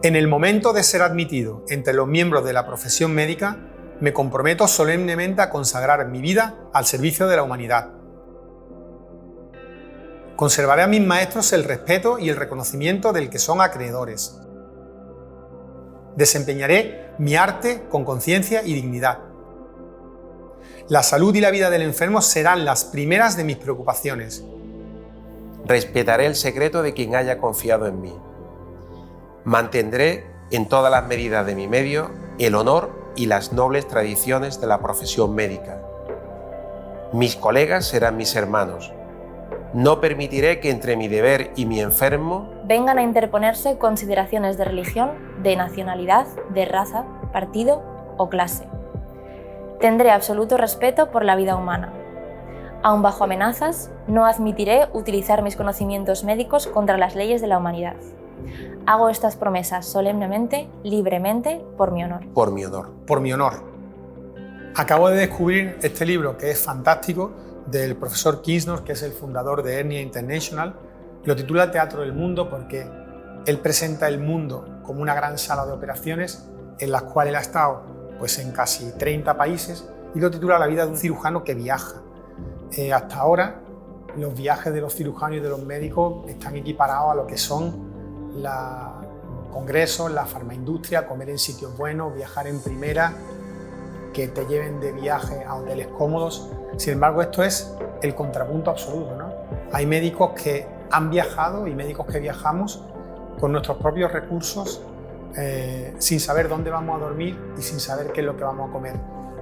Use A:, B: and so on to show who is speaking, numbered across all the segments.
A: En el momento de ser admitido entre los miembros de la profesión médica, me comprometo solemnemente a consagrar mi vida al servicio de la humanidad. Conservaré a mis maestros el respeto y el reconocimiento del que son acreedores. Desempeñaré mi arte con conciencia y dignidad. La salud y la vida del enfermo serán las primeras de mis preocupaciones.
B: Respetaré el secreto de quien haya confiado en mí. Mantendré en todas las medidas de mi medio el honor y las nobles tradiciones de la profesión médica. Mis colegas serán mis hermanos. No permitiré que entre mi deber y mi enfermo
C: vengan a interponerse consideraciones de religión, de nacionalidad, de raza, partido o clase. Tendré absoluto respeto por la vida humana. Aun bajo amenazas, no admitiré utilizar mis conocimientos médicos contra las leyes de la humanidad. Hago estas promesas solemnemente, libremente, por mi honor.
B: Por mi honor.
A: Por mi honor. Acabo de descubrir este libro que es fantástico, del profesor Kirsner, que es el fundador de Hernia International. Lo titula Teatro del Mundo porque él presenta el mundo como una gran sala de operaciones en las cuales él ha estado pues, en casi 30 países, y lo titula La vida de un cirujano que viaja. Hasta ahora los viajes de los cirujanos y de los médicos están equiparados a lo que son los congresos, la farmaindustria, comer en sitios buenos, viajar en primera, que te lleven de viaje a hoteles cómodos. Sin embargo, esto es el contrapunto absoluto, ¿no? Hay médicos que han viajado y médicos que viajamos con nuestros propios recursos, sin saber dónde vamos a dormir y sin saber qué es lo que vamos a comer,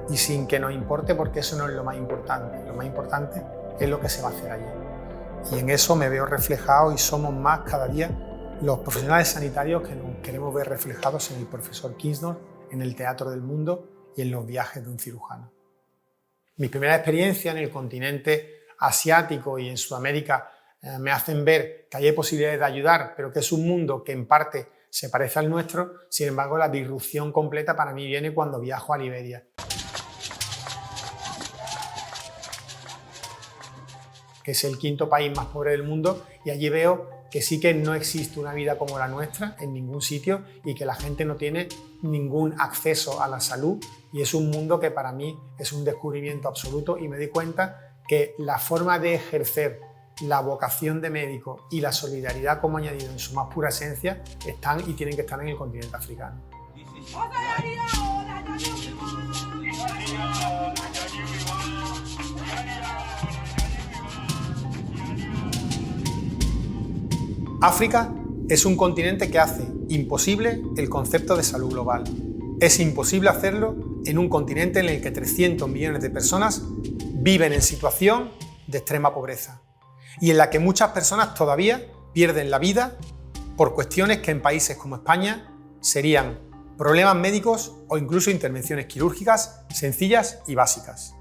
A: y sin que nos importe, porque eso no es lo más importante. Lo más importante es lo que se va a hacer allí. Y en eso me veo reflejado, y somos más cada día los profesionales sanitarios que nos queremos ver reflejados en el profesor Kirsner, en el Teatro del Mundo y en los viajes de un cirujano. Mis primeras experiencias en el continente asiático y en Sudamérica me hacen ver que hay posibilidades de ayudar, pero que es un mundo que en parte se parece al nuestro. Sin embargo, la disrupción completa para mí viene cuando viajo a Liberia, que es el quinto país más pobre del mundo, y allí veo que sí que no existe una vida como la nuestra en ningún sitio, y que la gente no tiene ningún acceso a la salud, y es un mundo que para mí es un descubrimiento absoluto, y me doy cuenta que la forma de ejercer la vocación de médico y la solidaridad como añadido en su más pura esencia están y tienen que estar en el continente africano. África es un continente que hace imposible el concepto de salud global. Es imposible hacerlo en un continente en el que 300 millones de personas viven en situación de extrema pobreza, y en la que muchas personas todavía pierden la vida por cuestiones que en países como España serían problemas médicos o incluso intervenciones quirúrgicas sencillas y básicas.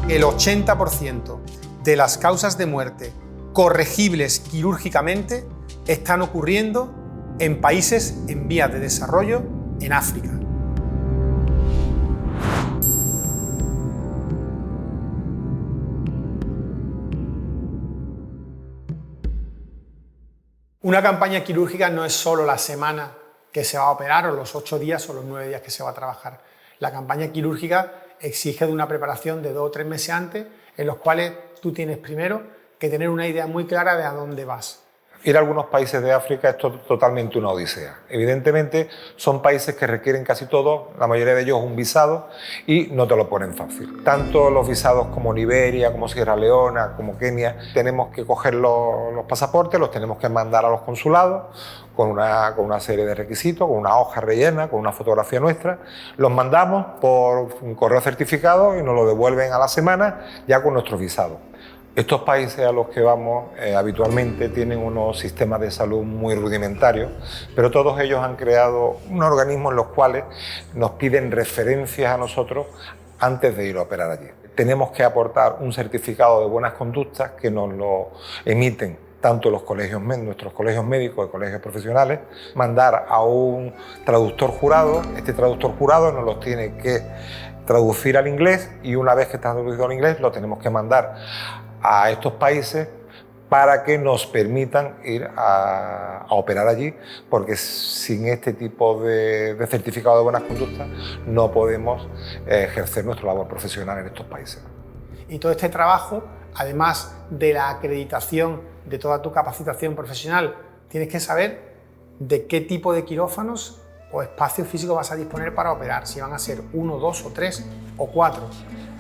A: El 80% de las causas de muerte corregibles quirúrgicamente están ocurriendo en países en vías de desarrollo en África. Una campaña quirúrgica no es solo la semana que se va a operar, o los 8 días o los 9 días que se va a trabajar. La campaña quirúrgica exige de una preparación de 2 o 3 meses antes, en los cuales tú tienes primero que tener una idea muy clara de a dónde vas.
D: Ir a algunos países de África es totalmente una odisea. Evidentemente son países que requieren casi todo, la mayoría de ellos un visado, y no te lo ponen fácil. Tanto los visados como Liberia, como Sierra Leona, como Kenia, tenemos que coger los pasaportes, los tenemos que mandar a los consulados con una serie de requisitos, con una hoja rellena, con una fotografía nuestra. Los mandamos por un correo certificado y nos lo devuelven a la semana ya con nuestros visados. Estos países a los que vamos habitualmente tienen unos sistemas de salud muy rudimentarios, pero todos ellos han creado unos organismos en los cuales nos piden referencias a nosotros antes de ir a operar allí. Tenemos que aportar un certificado de buenas conductas que nos lo emiten tanto los colegios, nuestros colegios médicos y colegios profesionales, mandar a un traductor jurado. Este traductor jurado nos los tiene que traducir al inglés y una vez que está traducido al inglés lo tenemos que mandar a estos países para que nos permitan ir a operar allí, porque sin este tipo de certificado de buenas conductas no podemos ejercer nuestra labor profesional en estos países.
A: Y todo este trabajo, además de la acreditación de toda tu capacitación profesional, tienes que saber de qué tipo de quirófanos o espacio físico vas a disponer para operar, si van a ser 1, 2 o 3 o 4.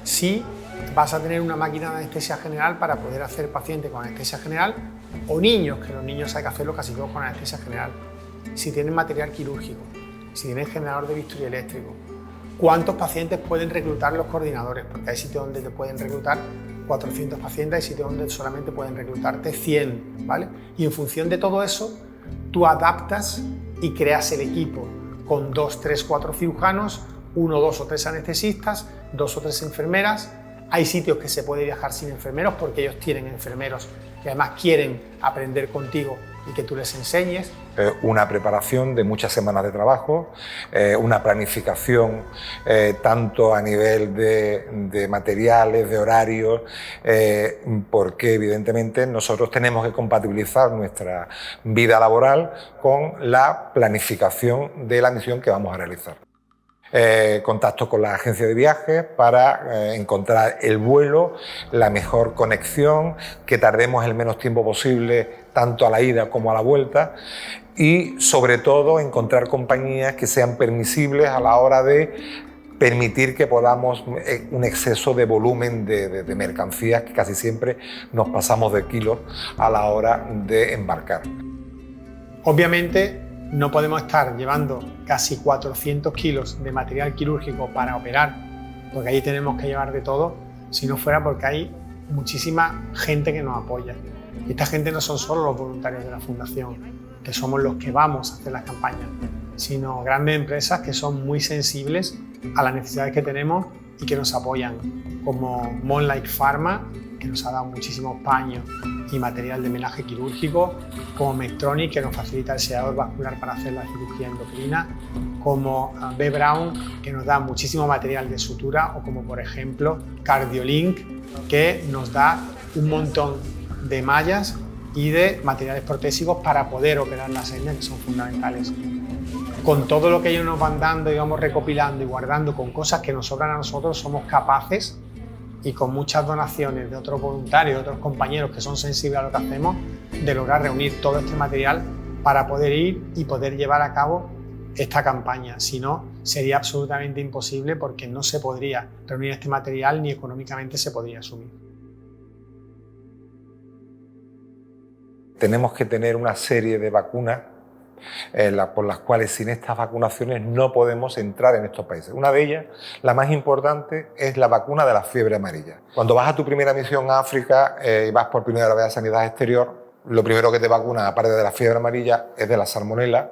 A: Si vas a tener una máquina de anestesia general para poder hacer pacientes con anestesia general o niños, que los niños hay que hacerlo casi todos con anestesia general. Si tienen material quirúrgico, si tienen generador de bisturí eléctrico, cuántos pacientes pueden reclutar los coordinadores, porque hay sitios donde te pueden reclutar 400 pacientes, hay sitios donde solamente pueden reclutarte 100, ¿vale? Y en función de todo eso, tú adaptas y creas el equipo con 2, 3, 4 cirujanos, 1, 2 o 3 anestesistas, 2 o 3 enfermeras. Hay sitios que se puede viajar sin enfermeros porque ellos tienen enfermeros que además quieren aprender contigo y que tú les enseñes.
D: Una preparación de muchas semanas de trabajo, una planificación tanto a nivel de materiales, de horarios, porque evidentemente nosotros tenemos que compatibilizar nuestra vida laboral con la planificación de la misión que vamos a realizar. Contacto con la agencia de viajes para encontrar el vuelo, la mejor conexión, que tardemos el menos tiempo posible tanto a la ida como a la vuelta y sobre todo encontrar compañías que sean permisibles a la hora de permitir que podamos un exceso de volumen de mercancías, que casi siempre nos pasamos de kilos a la hora de embarcar.
A: Obviamente no podemos estar llevando casi 400 kilos de material quirúrgico para operar, porque ahí tenemos que llevar de todo, si no fuera porque hay muchísima gente que nos apoya. Y esta gente no son solo los voluntarios de la Fundación, que somos los que vamos a hacer las campañas, sino grandes empresas que son muy sensibles a las necesidades que tenemos y que nos apoyan, como Monlight Pharma, que nos ha dado muchísimos paños y material de menaje quirúrgico, como Medtronic, que nos facilita el sedador vascular para hacer la cirugía endocrina, como B. Braun, que nos da muchísimo material de sutura, o como por ejemplo Cardiolink, que nos da un montón de mallas y de materiales protésicos para poder operar las hernias, que son fundamentales. Con todo lo que ellos nos van dando y vamos recopilando y guardando, con cosas que nos sobran a nosotros, somos capaces, y con muchas donaciones de otros voluntarios, de otros compañeros que son sensibles a lo que hacemos, de lograr reunir todo este material para poder ir y poder llevar a cabo esta campaña. Si no, sería absolutamente imposible, porque no se podría reunir este material ni económicamente se podría asumir.
D: Tenemos que tener una serie de vacunas por las cuales sin estas vacunaciones no podemos entrar en estos países. Una de ellas, la más importante, es la vacuna de la fiebre amarilla. Cuando vas a tu primera misión a África y vas por primera vez a Sanidad Exterior, lo primero que te vacunan, aparte de la fiebre amarilla, es de la salmonela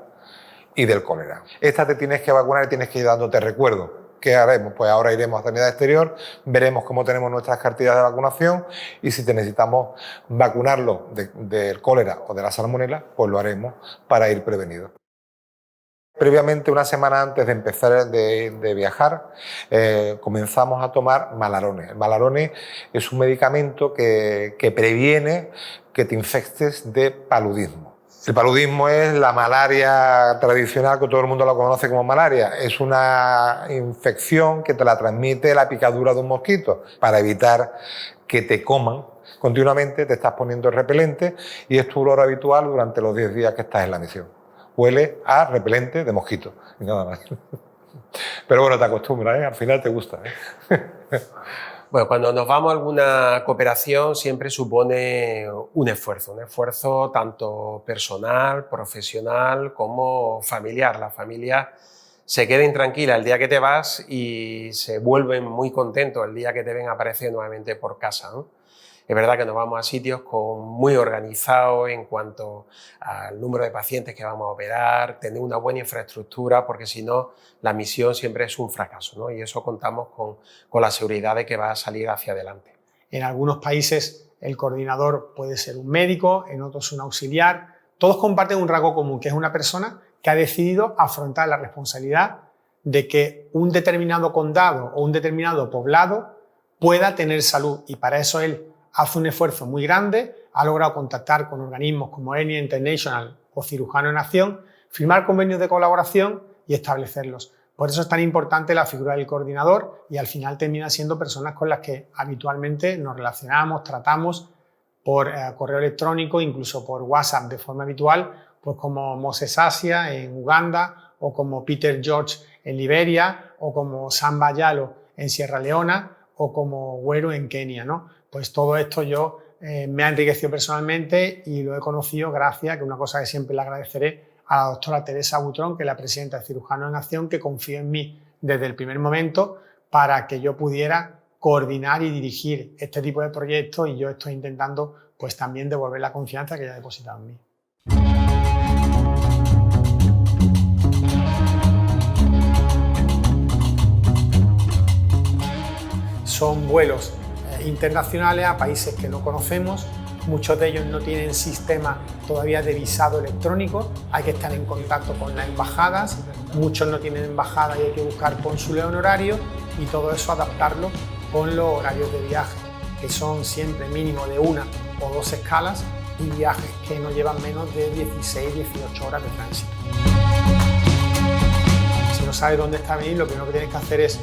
D: y del cólera. Esta te tienes que vacunar y tienes que ir dándote recuerdo. ¿Qué haremos? Pues ahora iremos a Sanidad Exterior, veremos cómo tenemos nuestras cartillas de vacunación y si te necesitamos vacunarlo del cólera o de la salmonela, pues lo haremos para ir prevenidos. Previamente, una semana antes de empezar de viajar, comenzamos a tomar Malarone. El Malarone es un medicamento que previene que te infectes de paludismo. El paludismo es la malaria tradicional, que todo el mundo lo conoce como malaria. Es una infección que te la transmite la picadura de un mosquito. Para evitar que te coman, Continuamente te estás poniendo repelente y es tu olor habitual durante los 10 días que estás en la misión. Huele a repelente de mosquito y nada más. Pero bueno, te acostumbras, ¿eh? Al final te gusta, ¿eh?
B: Bueno, cuando nos vamos a alguna cooperación siempre supone un esfuerzo tanto personal, profesional como familiar. Las familias se queden tranquilas el día que te vas y se vuelven muy contentos el día que te ven aparecer nuevamente por casa, ¿no? Es verdad que nos vamos a sitios muy organizados en cuanto al número de pacientes que vamos a operar, tener una buena infraestructura, porque si no, la misión siempre es un fracaso, ¿no? Y eso contamos con la seguridad de que va a salir hacia adelante.
A: En algunos países el coordinador puede ser un médico, en otros un auxiliar. Todos comparten un rasgo común, que es una persona que ha decidido afrontar la responsabilidad de que un determinado condado o un determinado poblado pueda tener salud, y para eso él hace un esfuerzo muy grande, ha logrado contactar con organismos como Hernia International o Cirujanos en Acción, firmar convenios de colaboración y establecerlos. Por eso es tan importante la figura del coordinador, y al final termina siendo personas con las que habitualmente nos relacionamos, tratamos por correo electrónico, incluso por WhatsApp de forma habitual, pues como Moses Asia en Uganda, o como Peter George en Liberia, o como Samba Yalo en Sierra Leona, o como Güero en Kenia, ¿no? Pues todo esto yo me ha enriquecido personalmente y lo he conocido gracias, que una cosa que siempre le agradeceré, a la doctora Teresa Butrón, que es la presidenta de Cirujanos en Acción, que confió en mí desde el primer momento para que yo pudiera coordinar y dirigir este tipo de proyectos, y yo estoy intentando pues también devolver la confianza que ella ha depositado en mí. Son vuelos internacionales a países que no conocemos, muchos de ellos no tienen sistema todavía de visado electrónico, hay que estar en contacto con las embajadas, muchos no tienen embajada y hay que buscar cónsules honorarios, y todo eso adaptarlo con los horarios de viaje, que son siempre mínimo de 1 o 2 escalas y viajes que no llevan menos de 16-18 horas de tránsito. Si no sabes dónde está Benín, lo primero que tienes que hacer es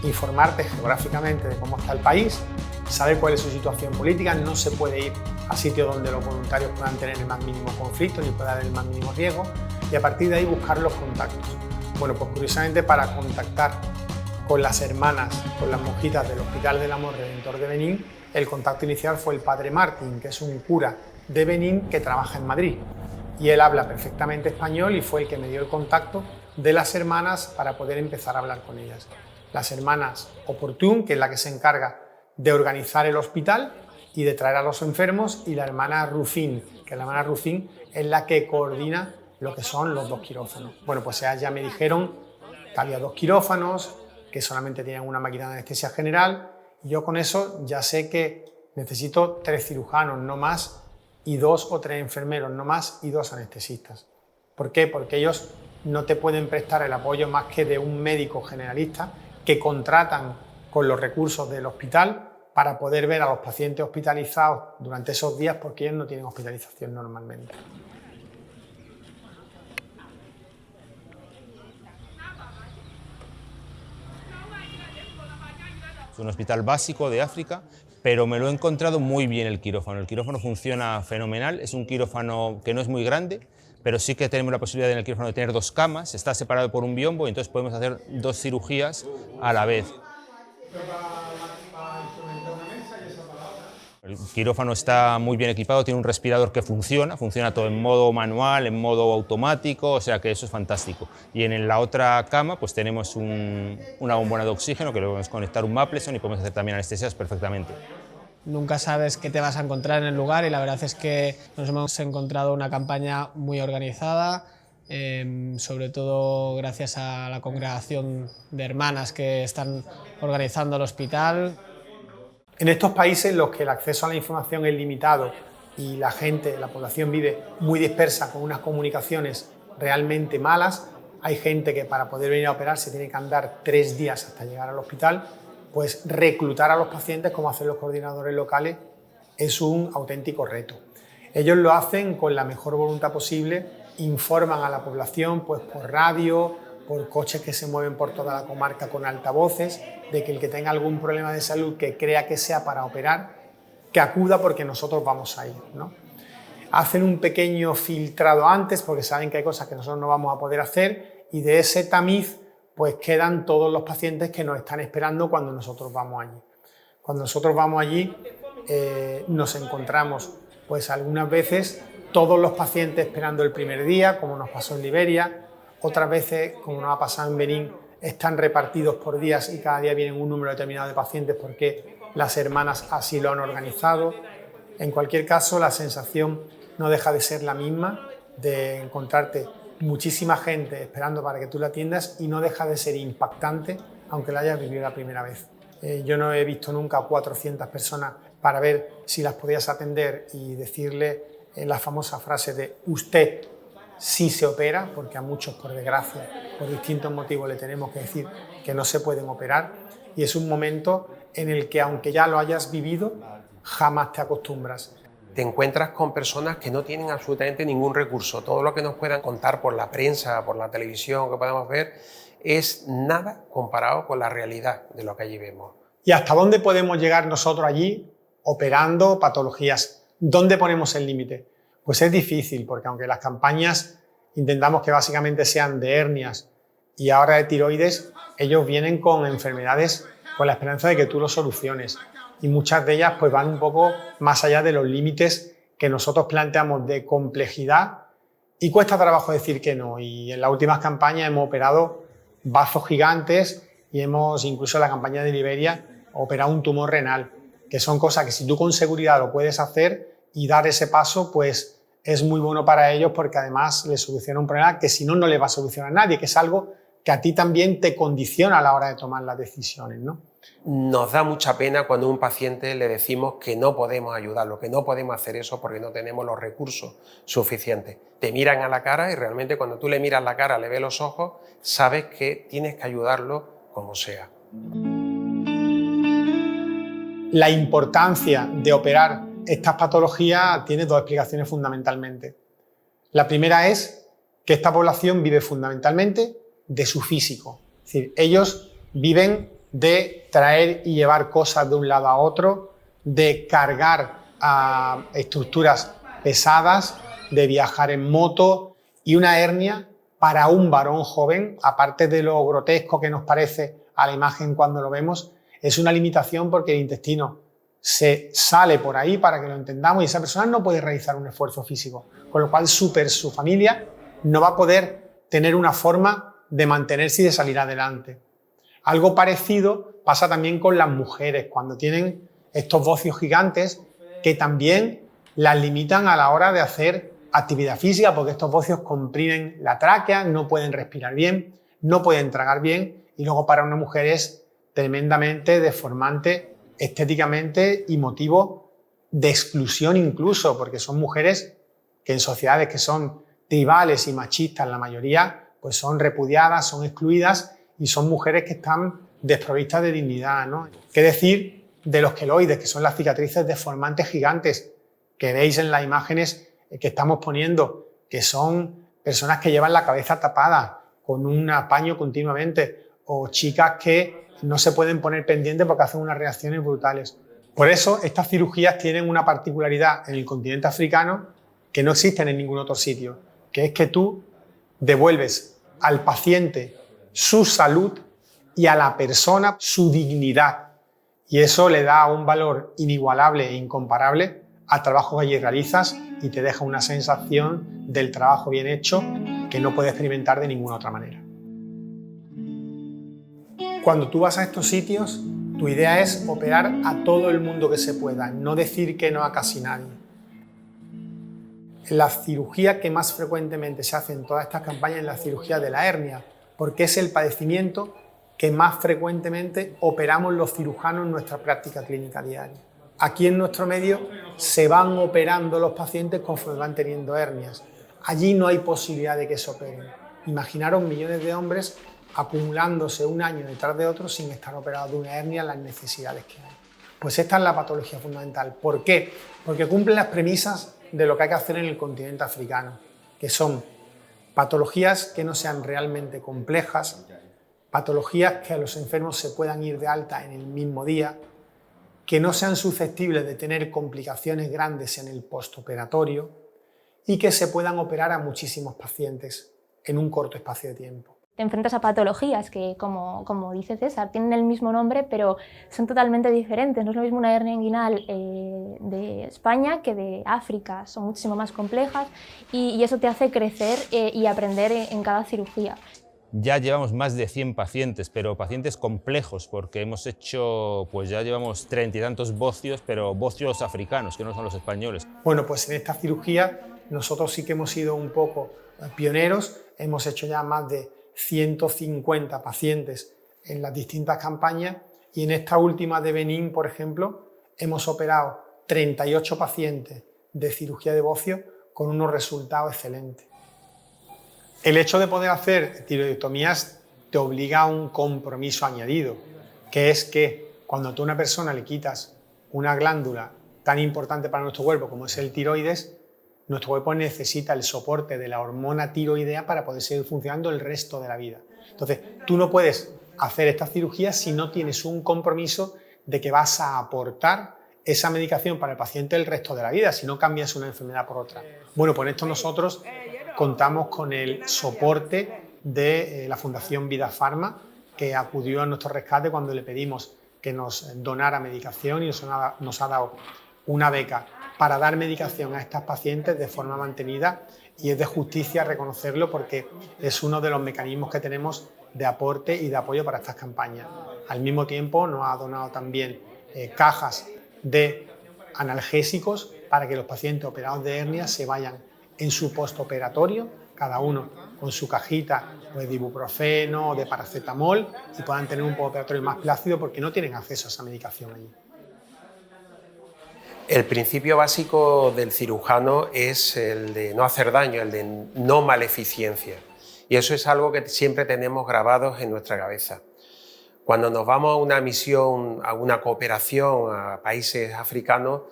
A: informarte geográficamente de cómo está el país, saber cuál es su situación política. No se puede ir a sitios donde los voluntarios puedan tener el más mínimo conflicto ni pueda haber el más mínimo riesgo, y a partir de ahí buscar los contactos. Bueno, pues curiosamente, para contactar con las hermanas, con las monjitas del Hospital del Amor Redentor de Benín, el contacto inicial fue el padre Martín, que es un cura de Benín que trabaja en Madrid, y él habla perfectamente español y fue el que me dio el contacto de las hermanas para poder empezar a hablar con ellas. Las hermanas Oportún, que es la que se encarga de organizar el hospital y de traer a los enfermos, y la hermana Rufín, que la hermana Rufín es la que coordina lo que son los 2 quirófanos. Bueno, pues ellas ya me dijeron que había 2 quirófanos, que solamente tienen una máquina de anestesia general, y yo con eso ya sé que necesito 3 cirujanos, no más, y 2 o 3 enfermeros, no más, y 2 anestesistas. ¿Por qué? Porque ellos no te pueden prestar el apoyo más que de un médico generalista que contratan con los recursos del hospital para poder ver a los pacientes hospitalizados durante esos días, porque ellos no tienen hospitalización normalmente.
E: Es un hospital básico de África, pero me lo he encontrado muy bien el quirófano. El quirófano funciona fenomenal, es un quirófano que no es muy grande, pero sí que tenemos la posibilidad en el quirófano de tener 2 camas, está separado por un biombo, y entonces podemos hacer 2 cirugías a la vez. El quirófano está muy bien equipado, tiene un respirador que funciona todo en modo manual, en modo automático, o sea que eso es fantástico. Y en la otra cama pues tenemos una bombona de oxígeno que le podemos conectar un Mapleson y podemos hacer también anestesias perfectamente.
F: Nunca sabes qué te vas a encontrar en el lugar, y la verdad es que nos hemos encontrado una campaña muy organizada, sobre todo gracias a la congregación de hermanas que están organizando el hospital.
A: En estos países en los que el acceso a la información es limitado y la gente, la población vive muy dispersa con unas comunicaciones realmente malas, hay gente que para poder venir a operarse tiene que andar 3 días hasta llegar al hospital, pues reclutar a los pacientes, como hacen los coordinadores locales, es un auténtico reto. Ellos lo hacen con la mejor voluntad posible, informan a la población pues por radio, por coches que se mueven por toda la comarca con altavoces, de que el que tenga algún problema de salud que crea que sea para operar, que acuda porque nosotros vamos a ir, ¿no? Hacen un pequeño filtrado antes porque saben que hay cosas que nosotros no vamos a poder hacer y de ese tamiz pues quedan todos los pacientes que nos están esperando cuando nosotros vamos allí. Cuando nosotros vamos allí nos encontramos pues algunas veces todos los pacientes esperando el primer día, como nos pasó en Liberia, otras veces, como nos ha pasado en Benín, están repartidos por días y cada día vienen un número determinado de pacientes porque las hermanas así lo han organizado. En cualquier caso, la sensación no deja de ser la misma, de encontrarte muchísima gente esperando para que tú la atiendas y no deja de ser impactante, aunque la hayas vivido la primera vez. Yo no he visto nunca a 400 personas para ver si las podías atender y decirle la famosa frase de usted sí se opera, porque a muchos, por desgracia, por distintos motivos le tenemos que decir que no se pueden operar, y es un momento en el que, aunque ya lo hayas vivido, jamás te acostumbras.
B: Te encuentras con personas que no tienen absolutamente ningún recurso. Todo lo que nos puedan contar por la prensa, por la televisión, que podamos ver, es nada comparado con la realidad de lo que allí vemos.
A: ¿Y hasta dónde podemos llegar nosotros allí operando patologías? ¿Dónde ponemos el límite? Pues es difícil, porque aunque las campañas intentamos que básicamente sean de hernias y ahora de tiroides, ellos vienen con enfermedades con la esperanza de que tú lo soluciones. Y muchas de ellas pues van un poco más allá de los límites que nosotros planteamos de complejidad y cuesta trabajo decir que no. Y en las últimas campañas hemos operado bazos gigantes y hemos, incluso en la campaña de Liberia, operado un tumor renal, que son cosas que si tú con seguridad lo puedes hacer y dar ese paso, pues es muy bueno para ellos porque además les soluciona un problema que si no, no le va a solucionar a nadie, que es algo que a ti también te condiciona a la hora de tomar las decisiones, ¿no?
B: Nos da mucha pena cuando a un paciente le decimos que no podemos ayudarlo, que no podemos hacer eso porque no tenemos los recursos suficientes. Te miran a la cara y realmente cuando tú le miras la cara, le ves los ojos, sabes que tienes que ayudarlo como sea.
A: La importancia de operar estas patologías tiene dos explicaciones fundamentalmente. La primera es que esta población vive fundamentalmente de su físico. Es decir, ellos viven de traer y llevar cosas de un lado a otro, de cargar a estructuras pesadas, de viajar en moto, y una hernia para un varón joven, aparte de lo grotesco que nos parece a la imagen cuando lo vemos, es una limitación porque el intestino se sale por ahí para que lo entendamos y esa persona no puede realizar un esfuerzo físico, con lo cual su familia no va a poder tener una forma de mantenerse y de salir adelante. Algo parecido pasa también con las mujeres cuando tienen estos bocios gigantes que también las limitan a la hora de hacer actividad física porque estos bocios comprimen la tráquea, no pueden respirar bien, no pueden tragar bien y luego para una mujer es tremendamente deformante estéticamente y motivo de exclusión incluso porque son mujeres que en sociedades que son tribales y machistas la mayoría pues son repudiadas, son excluidas y son mujeres que están desprovistas de dignidad, ¿no? ¿Qué decir de los queloides, que son las cicatrices deformantes gigantes que veis en las imágenes que estamos poniendo, que son personas que llevan la cabeza tapada con un paño continuamente o chicas que no se pueden poner pendientes porque hacen unas reacciones brutales? Por eso estas cirugías tienen una particularidad en el continente africano que no existen en ningún otro sitio, que es que tú devuelves al paciente su salud y a la persona su dignidad. Y eso le da un valor inigualable e incomparable al trabajo que allí realizas y te deja una sensación del trabajo bien hecho que no puedes experimentar de ninguna otra manera. Cuando tú vas a estos sitios, tu idea es operar a todo el mundo que se pueda, no decir que no a casi nadie. La cirugía que más frecuentemente se hace en todas estas campañas es la cirugía de la hernia, porque es el padecimiento que más frecuentemente operamos los cirujanos en nuestra práctica clínica diaria. Aquí en nuestro medio se van operando los pacientes conforme van teniendo hernias. Allí no hay posibilidad de que se operen. Imaginaros millones de hombres acumulándose un año detrás de otro sin estar operados de una hernia, las necesidades que hay. Pues esta es la patología fundamental. ¿Por qué? Porque cumplen las premisas de lo que hay que hacer en el continente africano, que son patologías que no sean realmente complejas, patologías que a los enfermos se puedan ir de alta en el mismo día, que no sean susceptibles de tener complicaciones grandes en el postoperatorio y que se puedan operar a muchísimos pacientes en un corto espacio de tiempo.
C: Te enfrentas a patologías que, como dice César, tienen el mismo nombre pero son totalmente diferentes. No es lo mismo una hernia inguinal de España que de África, son muchísimo más complejas y eso te hace crecer y aprender en cada cirugía.
E: Ya llevamos más de 100 pacientes, pero pacientes complejos, porque hemos hecho, pues ya llevamos 30 y tantos bocios, pero bocios africanos, que no son los españoles.
A: Bueno, pues en esta cirugía nosotros sí que hemos sido un poco pioneros, hemos hecho ya más de 150 pacientes en las distintas campañas y en esta última de Benín, por ejemplo, hemos operado 38 pacientes de cirugía de bocio con unos resultados excelentes. El hecho de poder hacer tiroidectomías te obliga a un compromiso añadido, que es que cuando tú a una persona le quitas una glándula tan importante para nuestro cuerpo como es el tiroides, nuestro cuerpo necesita el soporte de la hormona tiroidea para poder seguir funcionando el resto de la vida. Entonces, tú no puedes hacer esta cirugía si no tienes un compromiso de que vas a aportar esa medicación para el paciente el resto de la vida, si no cambias una enfermedad por otra. Bueno, pues esto nosotros contamos con el soporte de la Fundación Vida Pharma, que acudió a nuestro rescate cuando le pedimos que nos donara medicación y nos ha dado una beca para dar medicación a estas pacientes de forma mantenida, y es de justicia reconocerlo porque es uno de los mecanismos que tenemos de aporte y de apoyo para estas campañas. Al mismo tiempo nos ha donado también cajas de analgésicos para que los pacientes operados de hernia se vayan en su postoperatorio, cada uno con su cajita de ibuprofeno o de paracetamol, y puedan tener un postoperatorio más plácido porque no tienen acceso a esa medicación allí.
B: El principio básico del cirujano es el de no hacer daño, el de no maleficencia. Y eso es algo que siempre tenemos grabados en nuestra cabeza. Cuando nos vamos a una misión, a una cooperación a países africanos,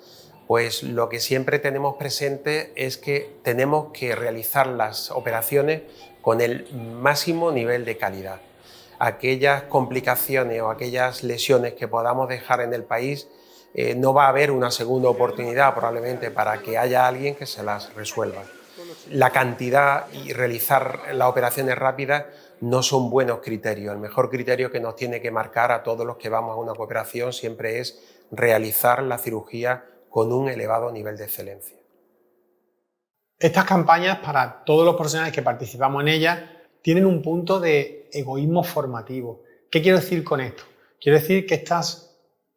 B: pues lo que siempre tenemos presente es que tenemos que realizar las operaciones con el máximo nivel de calidad. Aquellas complicaciones o aquellas lesiones que podamos dejar en el país, no va a haber una segunda oportunidad probablemente para que haya alguien que se las resuelva. La cantidad y realizar las operaciones rápidas no son buenos criterios. El mejor criterio que nos tiene que marcar a todos los que vamos a una cooperación siempre es realizar la cirugía con un elevado nivel de excelencia.
A: Estas campañas, para todos los profesionales que participamos en ellas, tienen un punto de egoísmo formativo. ¿Qué quiero decir con esto? Quiero decir que estas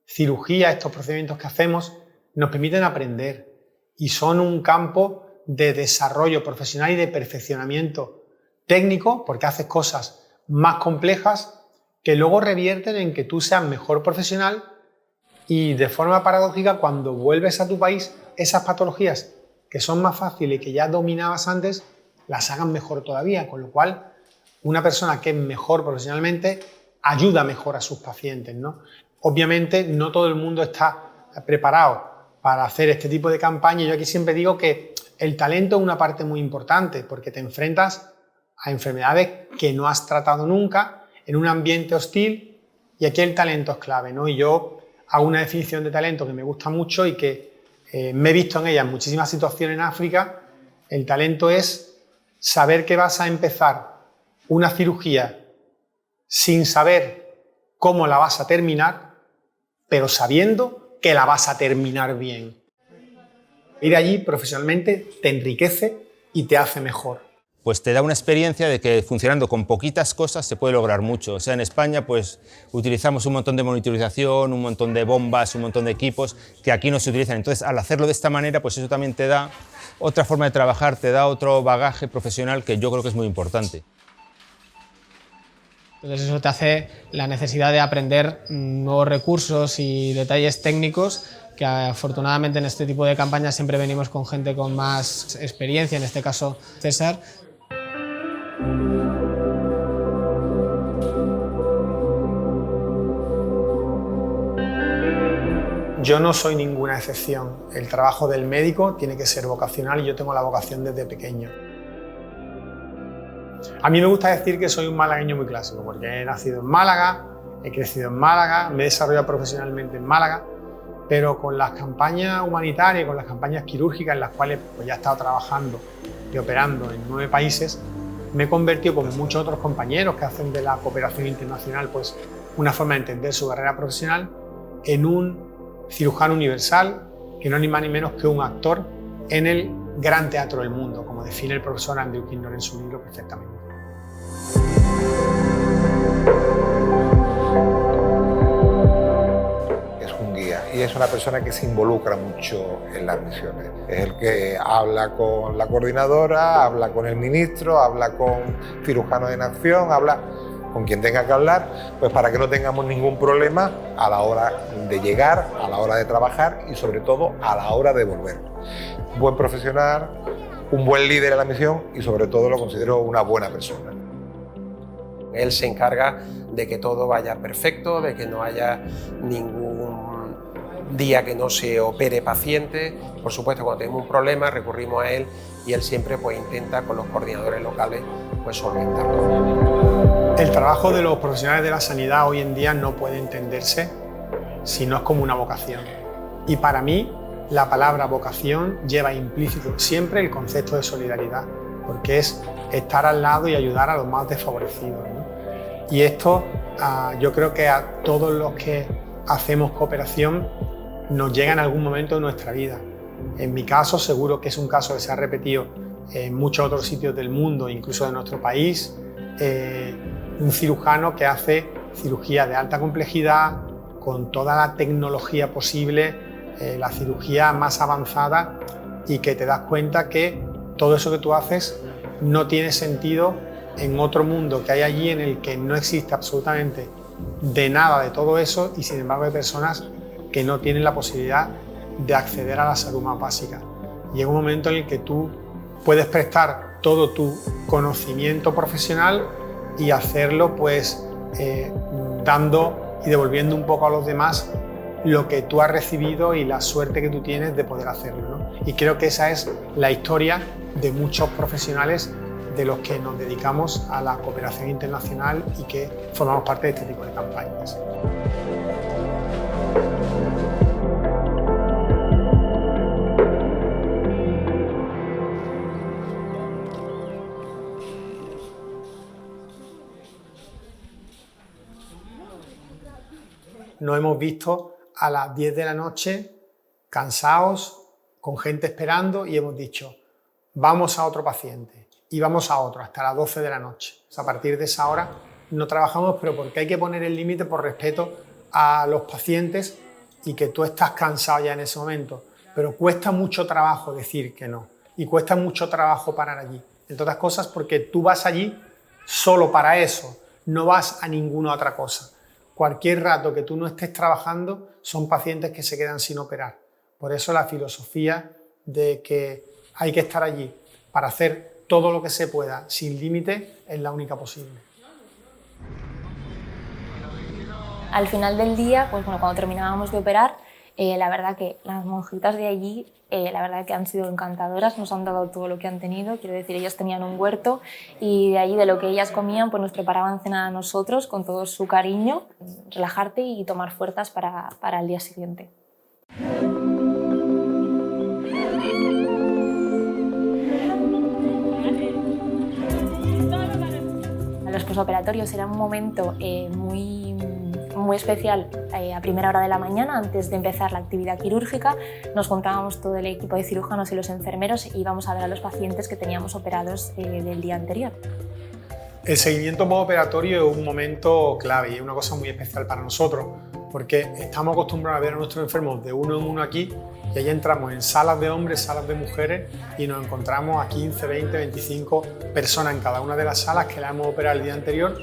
A: cirugías, estos procedimientos que hacemos, nos permiten aprender y son un campo de desarrollo profesional y de perfeccionamiento técnico, porque haces cosas más complejas que luego revierten en que tú seas mejor profesional y, de forma paradójica, cuando vuelves a tu país, esas patologías que son más fáciles y que ya dominabas antes, las hagan mejor todavía, con lo cual una persona que es mejor profesionalmente ayuda mejor a sus pacientes, ¿no? Obviamente no todo el mundo está preparado para hacer este tipo de campaña. Yo aquí siempre digo que el talento es una parte muy importante porque te enfrentas a enfermedades que no has tratado nunca en un ambiente hostil y aquí el talento es clave, ¿no? Y yo hago una definición de talento que me gusta mucho y que me he visto en ella en muchísimas situaciones en África. El talento es saber que vas a empezar una cirugía sin saber cómo la vas a terminar, pero sabiendo que la vas a terminar bien. Ir allí profesionalmente te enriquece y te hace mejor.
E: Pues te da una experiencia de que funcionando con poquitas cosas se puede lograr mucho. O sea, en España pues utilizamos un montón de monitorización, un montón de bombas, un montón de equipos que aquí no se utilizan. Entonces, al hacerlo de esta manera, pues eso también te da otra forma de trabajar, te da otro bagaje profesional que yo creo que es muy importante.
F: Entonces eso te hace la necesidad de aprender nuevos recursos y detalles técnicos que afortunadamente en este tipo de campañas siempre venimos con gente con más experiencia, en este caso César.
A: Yo no soy ninguna excepción. El trabajo del médico tiene que ser vocacional y yo tengo la vocación desde pequeño. A mí me gusta decir que soy un malagueño muy clásico, porque he nacido en Málaga, he crecido en Málaga, me he desarrollado profesionalmente en Málaga, Pero con las campañas humanitarias, con las campañas quirúrgicas en las cuales pues, ya he estado trabajando y operando en 9 países, me he convertido, como muchos otros compañeros que hacen de la cooperación internacional pues, una forma de entender su carrera profesional, en un cirujano universal que no es ni más ni menos que un actor en el gran teatro del mundo, como define el profesor Andrew Kinnock en su libro perfectamente.
D: Es un guía y es una persona que se involucra mucho en las misiones. Es el que habla con la coordinadora, habla con el ministro, habla con cirujanos en acción, habla con quien tenga que hablar, pues para que no tengamos ningún problema a la hora de llegar, a la hora de trabajar y sobre todo a la hora de volver. Un buen profesional, un buen líder en la misión y sobre todo lo considero una buena persona.
B: Él se encarga de que todo vaya perfecto, de que no haya ningún día que no se opere paciente. Por supuesto, cuando tenemos un problema recurrimos a él y él siempre pues, intenta con los coordinadores locales pues, solventarlo.
A: El trabajo de los profesionales de la sanidad hoy en día no puede entenderse si no es como una vocación. Y para mí, la palabra vocación lleva implícito siempre el concepto de solidaridad, porque es estar al lado y ayudar a los más desfavorecidos, ¿no? Y esto yo creo que a todos los que hacemos cooperación nos llega en algún momento de nuestra vida. En mi caso, seguro que es un caso que se ha repetido en muchos otros sitios del mundo, incluso de nuestro país. Un cirujano que hace cirugía de alta complejidad, con toda la tecnología posible, la cirugía más avanzada, y que te das cuenta que todo eso que tú haces no tiene sentido en otro mundo que hay allí en el que no existe absolutamente de nada de todo eso, y sin embargo hay personas que no tienen la posibilidad de acceder a la salud más básica. Llega un momento en el que tú puedes prestar todo tu conocimiento profesional y hacerlo pues dando y devolviendo un poco a los demás lo que tú has recibido y la suerte que tú tienes de poder hacerlo, ¿no? Y creo que esa es la historia de muchos profesionales de los que nos dedicamos a la cooperación internacional y que formamos parte de este tipo de campañas. Nos hemos visto a las 10 de la noche, cansados, con gente esperando, y hemos dicho, vamos a otro paciente, y vamos a otro, hasta las 12 de la noche. O sea, a partir de esa hora no trabajamos, pero porque hay que poner el límite por respeto a los pacientes y que tú estás cansado ya en ese momento. Pero cuesta mucho trabajo decir que no, y cuesta mucho trabajo parar allí. Entre otras cosas porque tú vas allí solo para eso, no vas a ninguna otra cosa. Cualquier rato que tú no estés trabajando son pacientes que se quedan sin operar. Por eso la filosofía de que hay que estar allí para hacer todo lo que se pueda sin límite es la única posible.
C: Al final del día, pues bueno, cuando terminábamos de operar, la verdad que las monjitas de allí, la verdad que han sido encantadoras, nos han dado todo lo que han tenido. Quiero decir, ellas tenían un huerto y de allí, de lo que ellas comían, pues nos preparaban cena a nosotros con todo su cariño, relajarte y tomar fuerzas para el día siguiente. Los posoperatorios era un momento muy especial. A primera hora de la mañana, antes de empezar la actividad quirúrgica, nos juntábamos todo el equipo de cirujanos y los enfermeros e íbamos a ver a los pacientes que teníamos operados del día anterior.
A: El seguimiento postoperatorio es un momento clave y es una cosa muy especial para nosotros, porque estamos acostumbrados a ver a nuestros enfermos de uno en uno aquí, y ahí entramos en salas de hombres, salas de mujeres, y nos encontramos a 15, 20, 25 personas en cada una de las salas que la hemos operado el día anterior,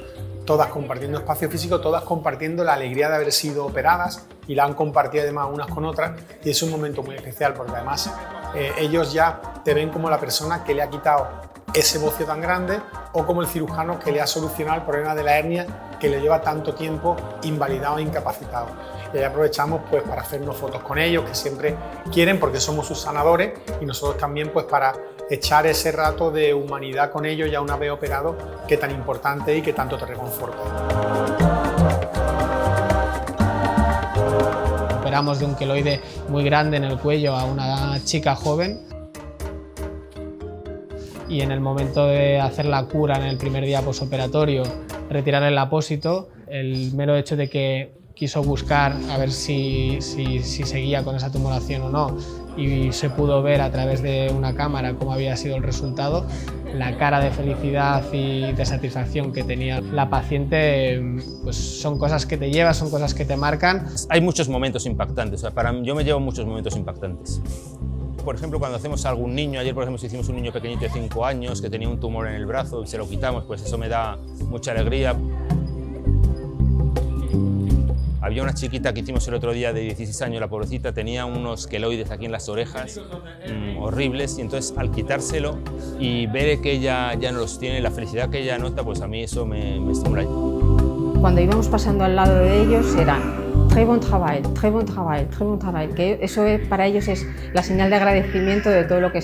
A: todas compartiendo espacio físico, todas compartiendo la alegría de haber sido operadas, y la han compartido además unas con otras, y es un momento muy especial porque además ellos ya te ven como la persona que le ha quitado ese bocio tan grande, o como el cirujano que le ha solucionado el problema de la hernia que le lleva tanto tiempo invalidado e incapacitado. Y ahí aprovechamos pues para hacernos fotos con ellos, que siempre quieren porque somos sus sanadores, y nosotros también pues para echar ese rato de humanidad con ellos ya una vez operado, que tan importante y que tanto te reconforta.
F: operamos de un queloide muy grande en el cuello a una chica joven. Y en el momento de hacer la cura en el primer día posoperatorio, retirar el apósito, el mero hecho de que quiso buscar a ver si seguía con esa tumoración o no, y se pudo ver a través de una cámara cómo había sido el resultado, la cara de felicidad y de satisfacción que tenía la paciente, pues son cosas que te llevas, son cosas que te marcan.
E: Hay muchos momentos impactantes, o sea, yo me llevo muchos momentos impactantes. Por ejemplo, cuando hacemos a algún niño, ayer por ejemplo hicimos un niño pequeñito de 5 años que tenía un tumor en el brazo y se lo quitamos, pues eso me da mucha alegría. Había una chiquita que hicimos el otro día de 16 años, la pobrecita, tenía unos queloides aquí en las orejas horribles, y entonces al quitárselo y ver que ella ya no los tiene, la felicidad que ella nota, pues a mí eso me estimula.
G: Cuando íbamos pasando al lado de ellos eran très bon travail, très bon travail, très bon travail, que eso para ellos es la señal de agradecimiento de todo lo que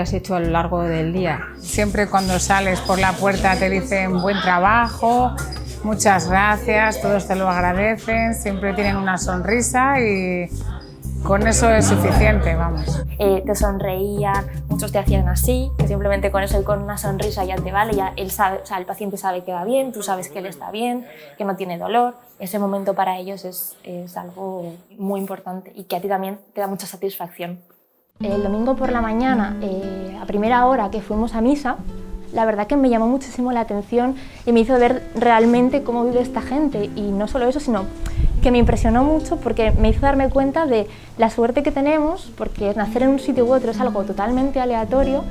G: has hecho a lo largo del día.
H: Siempre cuando sales por la puerta te dicen buen trabajo, muchas gracias, todos te lo agradecen, siempre tienen una sonrisa y con eso es suficiente, vamos.
C: Te sonreían, muchos te hacían así, que simplemente con eso y con una sonrisa ya te vale, ya él sabe, o sea, el paciente sabe que va bien, tú sabes que él está bien, que no tiene dolor. Ese momento para ellos es algo muy importante y que a ti también te da mucha satisfacción. El domingo por la mañana, a primera hora que fuimos a misa, la verdad que me llamó muchísimo la atención y me hizo ver realmente cómo vive esta gente, y no solo eso, sino que me impresionó mucho porque me hizo darme cuenta de la suerte que tenemos, porque nacer en un sitio u otro es algo totalmente aleatorio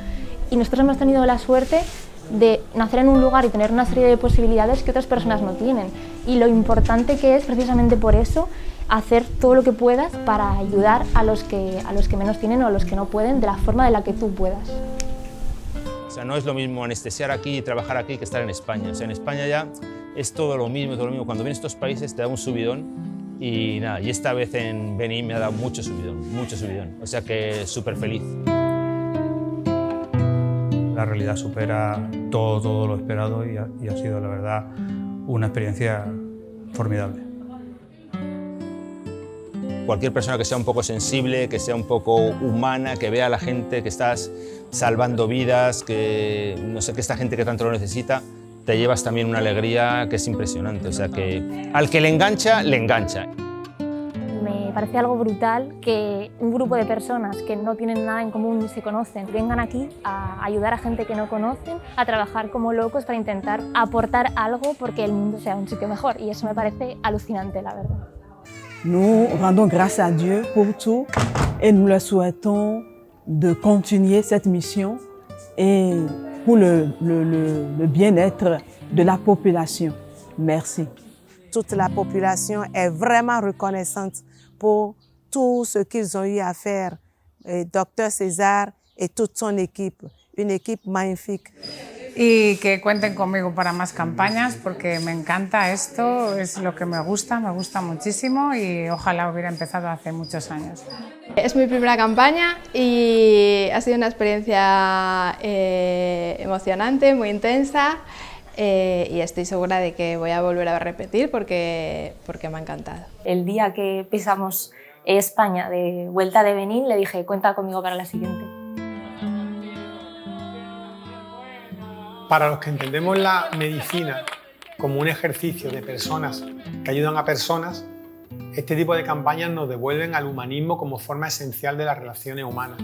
C: y nosotros hemos tenido la suerte de nacer en un lugar y tener una serie de posibilidades que otras personas no tienen, y lo importante que es precisamente por eso hacer todo lo que puedas para ayudar a los que menos tienen o a los que no pueden de la forma de la que tú puedas.
E: O sea, no es lo mismo anestesiar aquí y trabajar aquí que estar en España. O sea, en España ya es todo lo mismo, todo lo mismo. Cuando vienes a estos países te da un subidón y nada, y esta vez en Benín me ha dado mucho subidón, mucho subidón. O sea que súper feliz.
I: La realidad supera todo lo esperado y ha sido, la verdad, una experiencia formidable.
E: Cualquier persona que sea un poco sensible, que sea un poco humana, que vea a la gente que estás salvando vidas, que no sé, que esta gente que tanto lo necesita, te llevas también una alegría que es impresionante. O sea que al que le engancha, le engancha.
C: Me parece algo brutal que un grupo de personas que no tienen nada en común ni se conocen vengan aquí a ayudar a gente que no conocen, a trabajar como locos para intentar aportar algo porque el mundo sea un sitio mejor, y eso me parece alucinante, la verdad.
J: Nous rendons grâce à Dieu pour tout et nous leur souhaitons de continuer cette mission et pour le bien-être de la population. Merci.
K: Toute la population est vraiment reconnaissante pour tout ce qu'ils ont eu à faire, Dr. César et toute son équipe, une équipe magnifique.
H: Y que cuenten conmigo para más campañas porque me encanta esto, es lo que me gusta muchísimo y ojalá hubiera empezado hace muchos años.
L: Es mi primera campaña y ha sido una experiencia emocionante, muy intensa, y estoy segura de que voy a volver a repetir porque me ha encantado.
C: El día que pisamos España de vuelta de Benín le dije, cuenta conmigo para la siguiente.
A: Para los que entendemos la medicina como un ejercicio de personas que ayudan a personas, este tipo de campañas nos devuelven al humanismo como forma esencial de las relaciones humanas.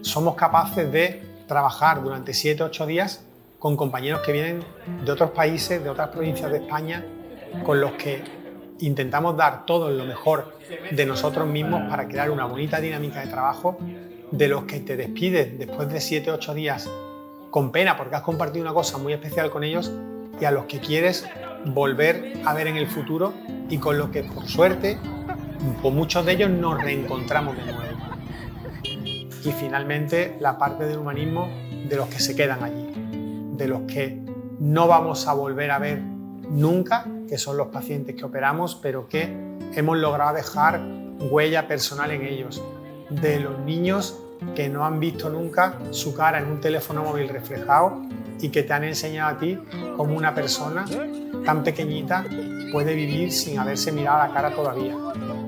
A: Somos capaces de trabajar durante 7 o 8 días con compañeros que vienen de otros países, de otras provincias de España, con los que intentamos dar todo lo mejor de nosotros mismos para crear una bonita dinámica de trabajo, de los que te despides después de 7 o 8 días con pena porque has compartido una cosa muy especial con ellos, y a los que quieres volver a ver en el futuro y con los que, por suerte, con muchos de ellos nos reencontramos de nuevo. Y finalmente, la parte del humanismo de los que se quedan allí, de los que no vamos a volver a ver nunca, que son los pacientes que operamos, pero que hemos logrado dejar huella personal en ellos, de los niños que no han visto nunca su cara en un teléfono móvil reflejado y que te han enseñado a ti cómo una persona tan pequeñita puede vivir sin haberse mirado a la cara todavía.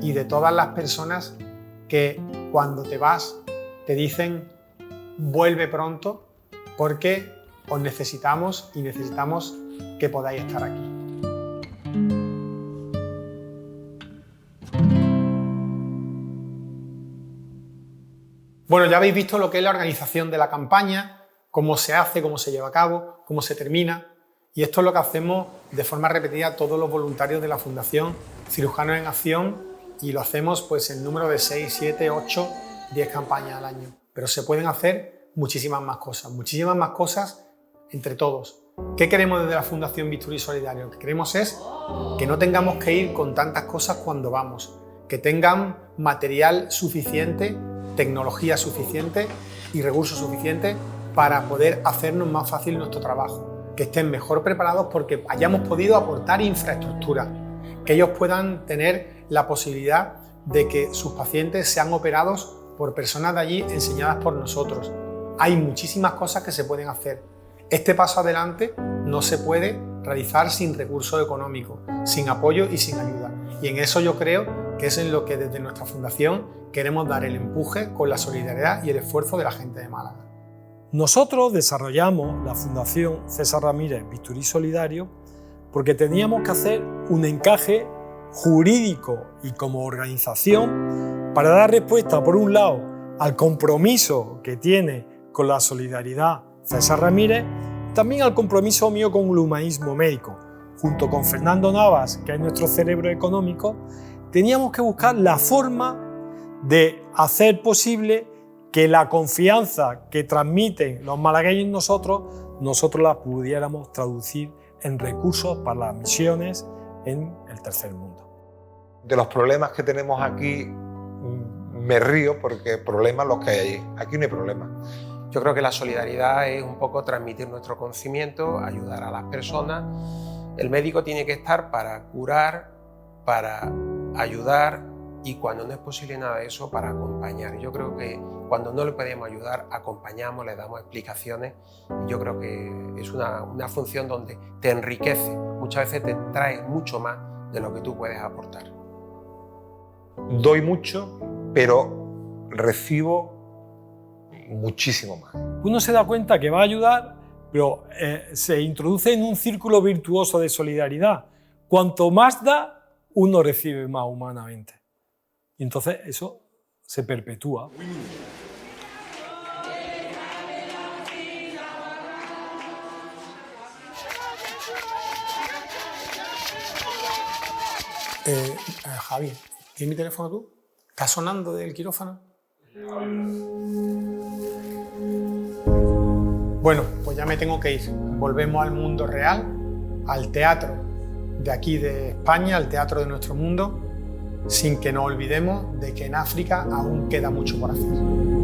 A: Y de todas las personas que cuando te vas te dicen vuelve pronto porque os necesitamos y necesitamos que podáis estar aquí. Bueno, ya habéis visto lo que es la organización de la campaña, cómo se hace, cómo se lleva a cabo, cómo se termina. Y esto es lo que hacemos de forma repetida todos los voluntarios de la Fundación Cirujanos en Acción, y lo hacemos pues en número de 6, 7, 8, 10 campañas al año. Pero se pueden hacer muchísimas más cosas entre todos. ¿Qué queremos desde la Fundación Bisturí Solidario? Lo que queremos es que no tengamos que ir con tantas cosas cuando vamos, que tengan material suficiente, tecnología suficiente y recursos suficientes para poder hacernos más fácil nuestro trabajo, que estén mejor preparados porque hayamos podido aportar infraestructura, que ellos puedan tener la posibilidad de que sus pacientes sean operados por personas de allí enseñadas por nosotros. Hay muchísimas cosas que se pueden hacer. Este paso adelante no se puede realizar sin recursos económicos, sin apoyo y sin ayuda. Y en eso yo creo que es en lo que desde nuestra fundación queremos dar el empuje con la solidaridad y el esfuerzo de la gente de Málaga.
M: Nosotros desarrollamos la Fundación César Ramírez Bisturí Solidario porque teníamos que hacer un encaje jurídico y como organización para dar respuesta, por un lado, al compromiso que tiene con la solidaridad César Ramírez, también al compromiso mío con el humanismo médico. Junto con Fernando Navas, que es nuestro cerebro económico, teníamos que buscar la forma de hacer posible que la confianza que transmiten los malagueños en nosotros la pudiéramos traducir en recursos para las misiones en el tercer mundo.
D: De los problemas que tenemos aquí me río porque problemas los que hay allí. Aquí no hay problemas.
B: Yo creo que la solidaridad es un poco transmitir nuestro conocimiento, ayudar a las personas. El médico tiene que estar para curar, para ayudar y cuando no es posible nada de eso, para acompañar. Yo creo que cuando no le podemos ayudar, acompañamos, le damos explicaciones. Yo creo que es una función donde te enriquece. Muchas veces te trae mucho más de lo que tú puedes aportar.
D: Doy mucho, pero recibo muchísimo más.
M: Uno se da cuenta que va a ayudar, pero se introduce en un círculo virtuoso de solidaridad. Cuanto más da, uno recibe más humanamente. Y entonces eso se perpetúa.
A: Javi, ¿tienes mi teléfono tú? ¿Está sonando del quirófano? Bueno, pues ya me tengo que ir. Volvemos al mundo real, al teatro de aquí de España, al teatro de nuestro mundo, sin que nos olvidemos de que en África aún queda mucho por hacer.